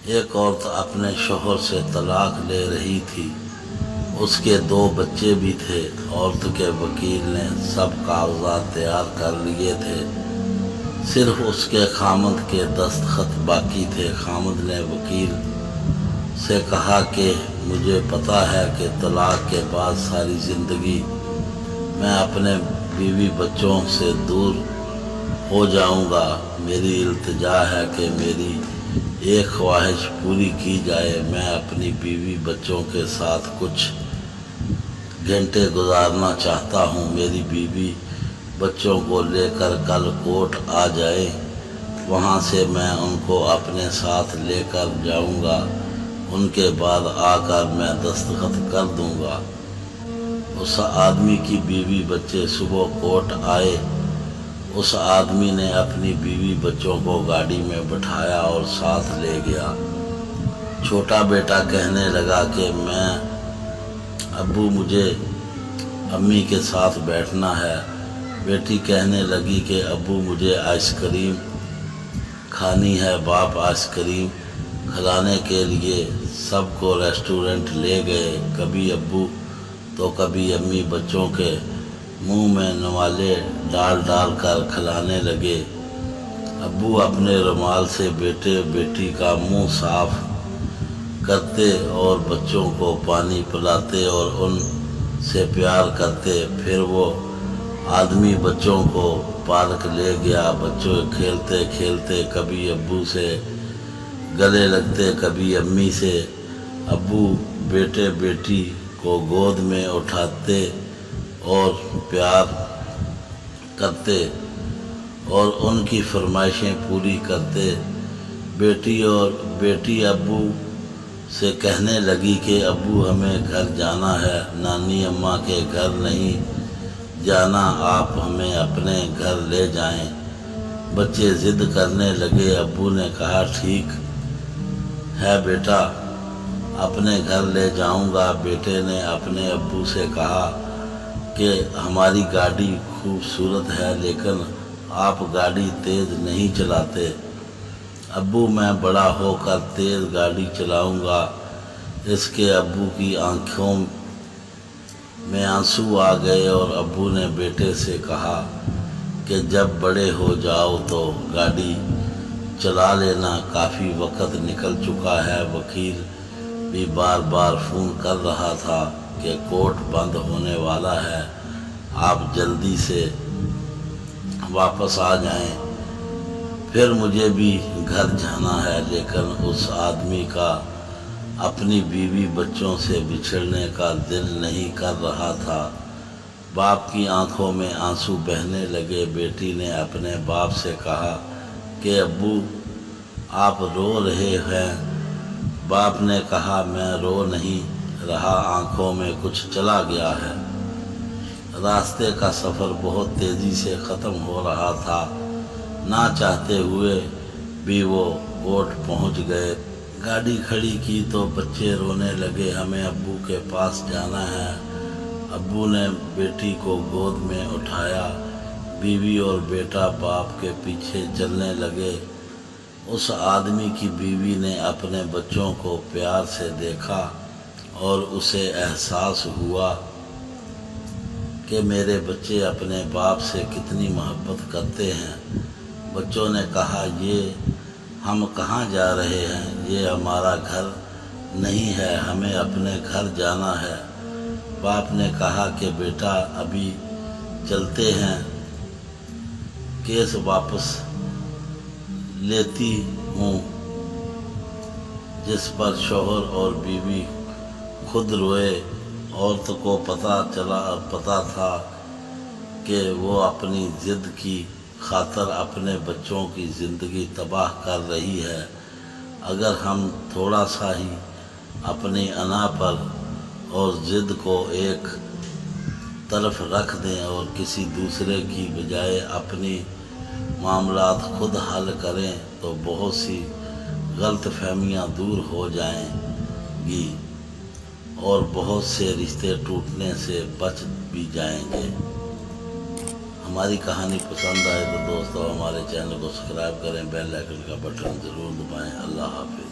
ایک عورت اپنے شوہر سے طلاق لے رہی تھی۔ اس کے 2 بچے بھی تھے۔ عورت کے وکیل نے سب کاغذات تیار کر لیے تھے، صرف اس کے خامد کے دستخط باقی تھے۔ خامد نے وکیل سے کہا کہ مجھے پتہ ہے کہ طلاق کے بعد ساری زندگی میں اپنے بیوی بچوں سے دور ہو جاؤں گا۔ میری التجا ہے کہ میری ایک خواہش پوری کی جائے۔ میں اپنی بیوی بچوں کے ساتھ کچھ گھنٹے گزارنا چاہتا ہوں۔ میری بیوی بچوں کو لے کر کل کوٹ آ جائیں، وہاں سے میں ان کو اپنے ساتھ لے کر جاؤں گا۔ ان کے بعد آ کر میں دستخط کر دوں گا۔ اس آدمی کی بیوی بچے صبح کوٹ آئے۔ اس آدمی نے اپنی بیوی بچوں کو گاڑی میں بٹھایا اور ساتھ لے گیا۔ چھوٹا بیٹا کہنے لگا کہ ابو مجھے امی کے ساتھ بیٹھنا ہے۔ بیٹی کہنے لگی کہ ابو مجھے آئس کریم کھانی ہے۔ باپ آئس کریم کھلانے کے لیے سب کو ریسٹورنٹ لے گئے۔ کبھی ابو تو کبھی امی بچوں کے منہ میں نوالے ڈال ڈال کر کھلانے لگے۔ ابو اپنے رومال سے بیٹے بیٹی کا منہ صاف کرتے اور بچوں کو پانی پلاتے اور ان سے پیار کرتے۔ پھر وہ آدمی بچوں کو پارک لے گیا۔ بچے کھیلتے کھیلتے کبھی ابو سے گلے لگتے، کبھی امی سے۔ ابو بیٹے بیٹی کو گود میں اٹھاتے اور پیار کرتے اور ان کی فرمائشیں پوری کرتے۔ بیٹی ابو سے کہنے لگی کہ ابو ہمیں گھر جانا ہے، نانی اماں کے گھر نہیں جانا، آپ ہمیں اپنے گھر لے جائیں۔ بچے ضد کرنے لگے۔ ابو نے کہا ٹھیک ہے بیٹا، اپنے گھر لے جاؤں گا۔ بیٹے نے اپنے ابو سے کہا کہ ہماری گاڑی خوبصورت ہے لیکن آپ گاڑی تیز نہیں چلاتے۔ ابو میں بڑا ہو کر تیز گاڑی چلاؤں گا۔ اس کے ابو کی آنکھوں میں آنسو آ گئے اور ابو نے بیٹے سے کہا کہ جب بڑے ہو جاؤ تو گاڑی چلا لینا، کافی وقت نکل چکا ہے۔ وکیل بھی بار بار فون کر رہا تھا کہ کورٹ بند ہونے والا ہے، آپ جلدی سے واپس آ جائیں، پھر مجھے بھی گھر جانا ہے۔ لیکن اس آدمی کا اپنی بیوی بچوں سے بچھڑنے کا دل نہیں کر رہا تھا۔ باپ کی آنکھوں میں آنسو بہنے لگے۔ بیٹی نے اپنے باپ سے کہا کہ ابو آپ رو رہے ہیں۔ باپ نے کہا میں رو نہیں رہا، آنکھوں میں کچھ چلا گیا ہے۔ راستے کا سفر بہت تیزی سے ختم ہو رہا تھا۔ نہ چاہتے ہوئے بھی وہ کوٹ پہنچ گئے۔ گاڑی کھڑی کی تو بچے رونے لگے، ہمیں ابو کے پاس جانا ہے۔ ابو نے بیٹی کو گود میں اٹھایا۔ بیوی اور بیٹا باپ کے پیچھے چلنے لگے۔ اس آدمی کی بیوی نے اپنے بچوں کو پیار سے دیکھا اور اسے احساس ہوا کہ میرے بچے اپنے باپ سے کتنی محبت کرتے ہیں۔ بچوں نے کہا یہ ہم کہاں جا رہے ہیں؟ یہ ہمارا گھر نہیں ہے، ہمیں اپنے گھر جانا ہے۔ باپ نے کہا کہ بیٹا ابھی چلتے ہیں، کیس واپس لیتی ہوں۔ جس پر شوہر اور بیوی خود روئے۔ عورت کو پتا تھا کہ وہ اپنی ضد کی خاطر اپنے بچوں کی زندگی تباہ کر رہی ہے۔ اگر ہم تھوڑا سا ہی اپنی انا پر اور ضد کو ایک طرف رکھ دیں اور کسی دوسرے کی بجائے اپنی معاملات خود حل کریں تو بہت سی غلط فہمیاں دور ہو جائیں گی اور بہت سے رشتے ٹوٹنے سے بچ بھی جائیں گے۔ ہماری کہانی پسند آئے تو دوستو ہمارے چینل کو سبسکرائب کریں، بیل آئیکن کا بٹن ضرور دبائیں۔ اللہ حافظ۔